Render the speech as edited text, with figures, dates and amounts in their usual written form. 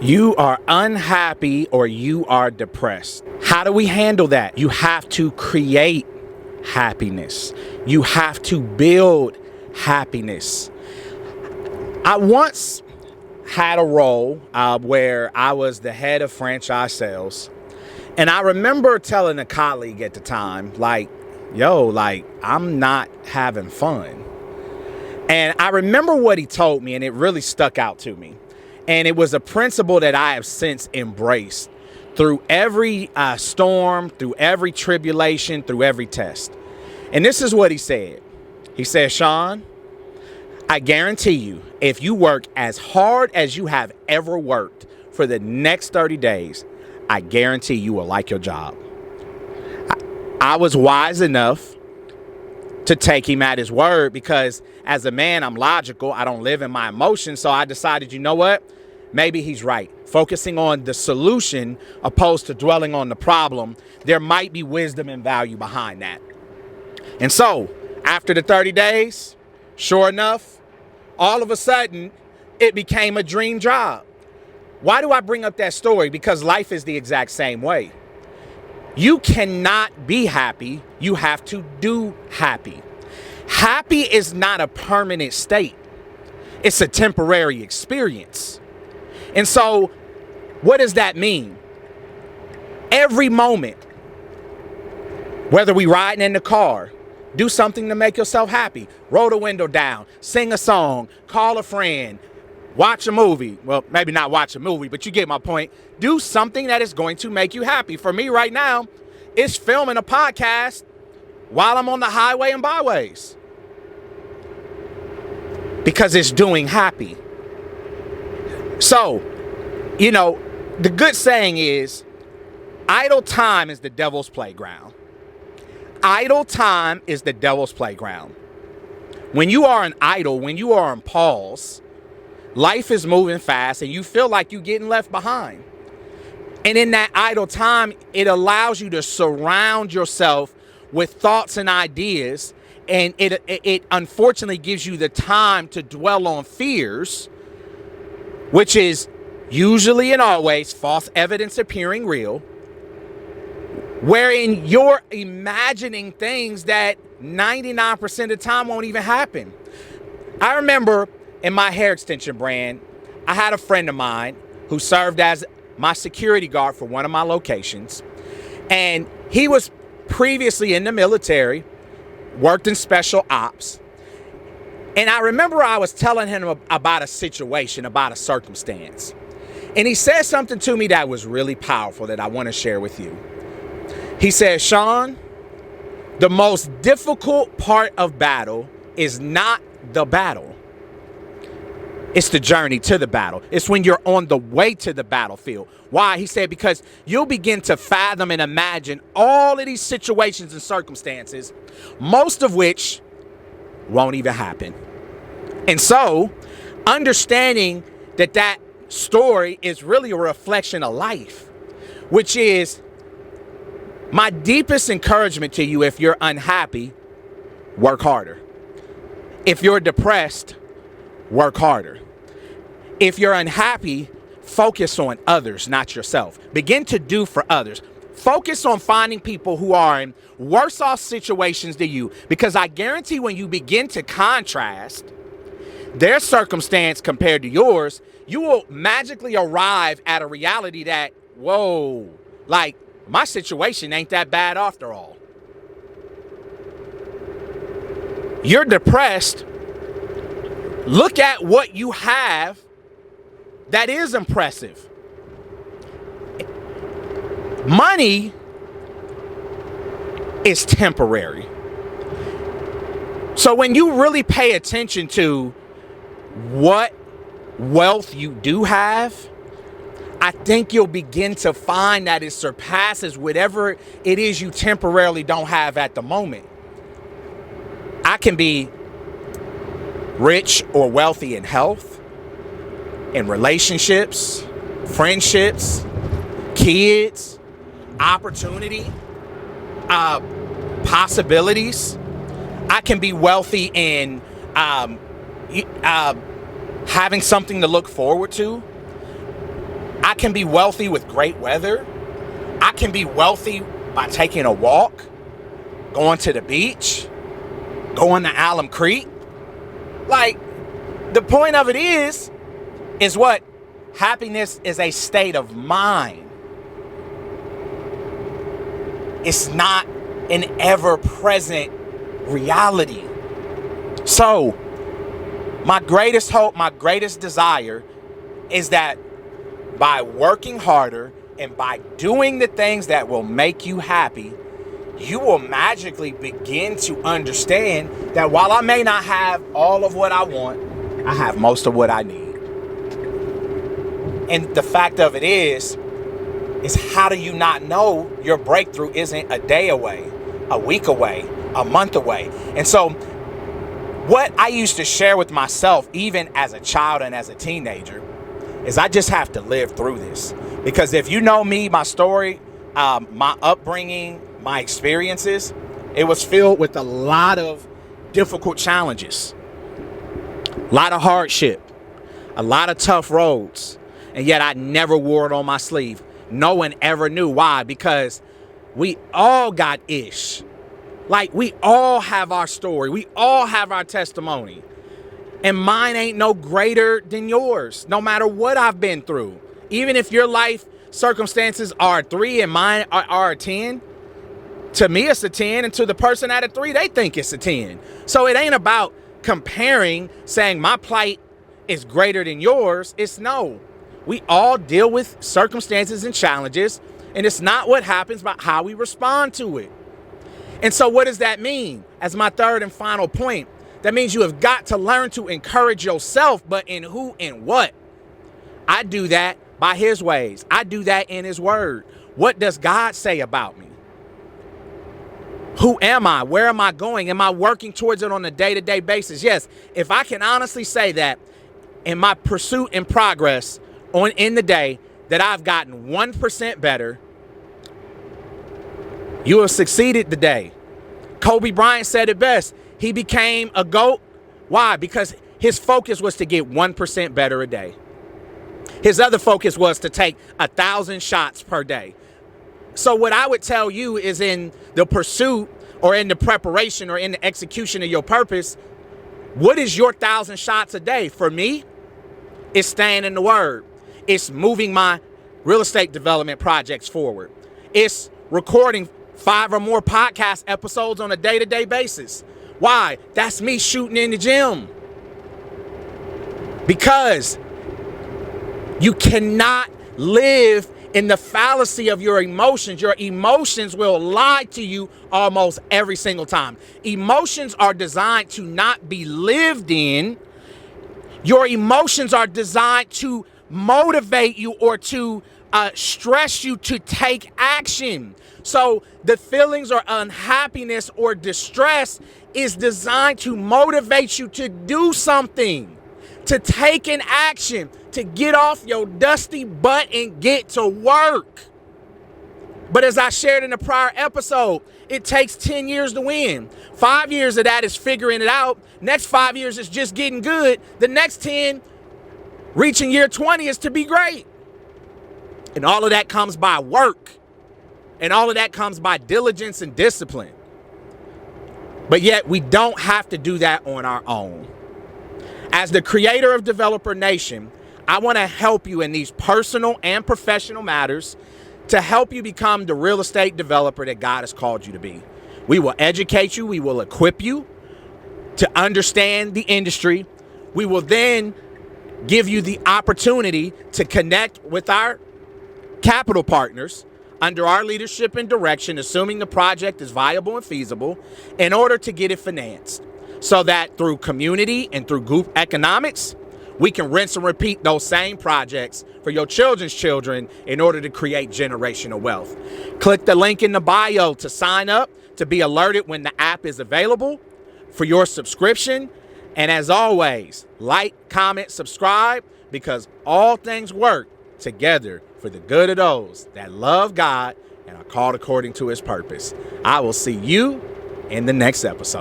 You are unhappy or you are depressed. How do we handle that? You have to create happiness. You have to build happiness. I once had a role where I was the head of franchise sales. And I remember telling a colleague at the time, like, I'm not having fun. And I remember what he told me, and it really stuck out to me. And it was a principle that I have since embraced through every storm, through every tribulation, through every test. And this is what he said. He said, Shaun, I guarantee you, if you work as hard as you have ever worked for the next 30 days, I guarantee you will like your job. I was wise enough to take him at his word because as a man, I'm logical. I don't live in my emotions. So I decided, you know what? Maybe he's right. Focusing on the solution opposed to dwelling on the problem, there might be wisdom and value behind that. And so after the 30 days, sure enough, all of a sudden, it became a dream job. Why do I bring up that story? Because life is the exact same way. You cannot be happy. You have to do happy. Happy is not a permanent state. It's a temporary experience. And so what does that mean? Every moment, whether we riding in the car, do something to make yourself happy. Roll the window down, sing a song, call a friend, watch a movie. Well, maybe not watch a movie, but you get my point. Do something that is going to make you happy. For me right now, it's filming a podcast while I'm on the highway and byways. Because it's doing happy. So, the good saying is, idle time is the devil's playground. Idle time is the devil's playground. When you are an idle, when you are on pause, life is moving fast and you feel like you're getting left behind. And in that idle time, it allows you to surround yourself with thoughts and ideas. And it unfortunately gives you the time to dwell on fears, which is usually and always false evidence appearing real, wherein you're imagining things that 99% of the time won't even happen. I remember in my hair extension brand, I had a friend of mine who served as my security guard for one of my locations. And he was previously in the military, worked in special ops. And I remember I was telling him about a situation, about a circumstance. And he said something to me that was really powerful that I want to share with you. He said, Shaun, the most difficult part of battle is not the battle. It's the journey to the battle. It's when you're on the way to the battlefield. Why? He said, because you'll begin to fathom and imagine all of these situations and circumstances, most of which won't even happen. And so, understanding that story is really a reflection of life, which is my deepest encouragement to you. If you're unhappy, work harder. If you're depressed, work harder. If you're unhappy, focus on others, not yourself. Begin to do for others. Focus on finding people who are in worse off situations than you, because I guarantee when you begin to contrast their circumstance compared to yours, you will magically arrive at a reality that, whoa, like my situation ain't that bad after all. You're depressed. Look at what you have that is impressive. Money is temporary. So when you really pay attention to what wealth you do have, I think you'll begin to find that it surpasses whatever it is you temporarily don't have at the moment. I can be rich or wealthy in health, in relationships, friendships, kids, opportunity, possibilities. I can be wealthy in having something to look forward to. I can be wealthy with great weather. I can be wealthy by taking a walk, going to the beach, going to Alum Creek. Like, the point of it is what? Happiness is a state of mind. It's not an ever-present reality. So, my greatest hope, my greatest desire is that by working harder and by doing the things that will make you happy, you will magically begin to understand that while I may not have all of what I want, I have most of what I need. And the fact of it is how do you not know your breakthrough isn't a day away, a week away, a month away? And so what I used to share with myself, even as a child and as a teenager, is I just have to live through this. Because if you know me, my story, my upbringing, my experiences, it was filled with a lot of difficult challenges, a lot of hardship, a lot of tough roads. And yet I never wore it on my sleeve. No one ever knew. Why? Because we all got ish. Like, we all have our story. We all have our testimony. And mine ain't no greater than yours, no matter what I've been through. Even if your life circumstances are a 3 and mine are a 10, to me it's a 10, and to the person at a 3, they think it's a 10. So it ain't about comparing, saying my plight is greater than yours. It's no. We all deal with circumstances and challenges, and it's not what happens, but how we respond to it. And so what does that mean? As my third and final point, that means you have got to learn to encourage yourself, but in who and what? I do that by his ways. I do that in his word. What does God say about me? Who am I? Where am I going? Am I working towards it on a day-to-day basis? Yes, if I can honestly say that in my pursuit and progress in the day that I've gotten 1% better, you have succeeded today. Kobe Bryant said it best. He became a GOAT. Why? Because his focus was to get 1% better a day. His other focus was to take 1,000 shots per day. So what I would tell you is, in the pursuit or in the preparation or in the execution of your purpose, what is your 1,000 shots a day? For me, it's staying in the word. It's moving my real estate development projects forward. It's recording 5 or more podcast episodes on a day-to-day basis. Why? That's me shooting in the gym. Because you cannot live in the fallacy of your emotions. Your emotions will lie to you almost every single time. Emotions are designed to not be lived in. Your emotions are designed to motivate you or to stress you to take action. So the feelings or unhappiness or distress is designed to motivate you to do something, to take an action, to get off your dusty butt and get to work. But as I shared in a prior episode, it takes 10 years to win. 5 years of that is figuring it out. Next 5 years is just getting good. The next 10, reaching year 20, is to be great. And all of that comes by work. And all of that comes by diligence and discipline. But yet we don't have to do that on our own. As the creator of Developer Nation, I want to help you in these personal and professional matters to help you become the real estate developer that God has called you to be. We will educate you. We will equip you to understand the industry. We will then give you the opportunity to connect with our capital partners under our leadership and direction, assuming the project is viable and feasible, in order to get it financed, so that through community and through group economics, we can rinse and repeat those same projects for your children's children in order to create generational wealth. Click the link in the bio to sign up, to be alerted when the app is available for your subscription. And as always, like, comment, subscribe, because all things work together for the good of those that love God and are called according to his purpose. I will see you in the next episode.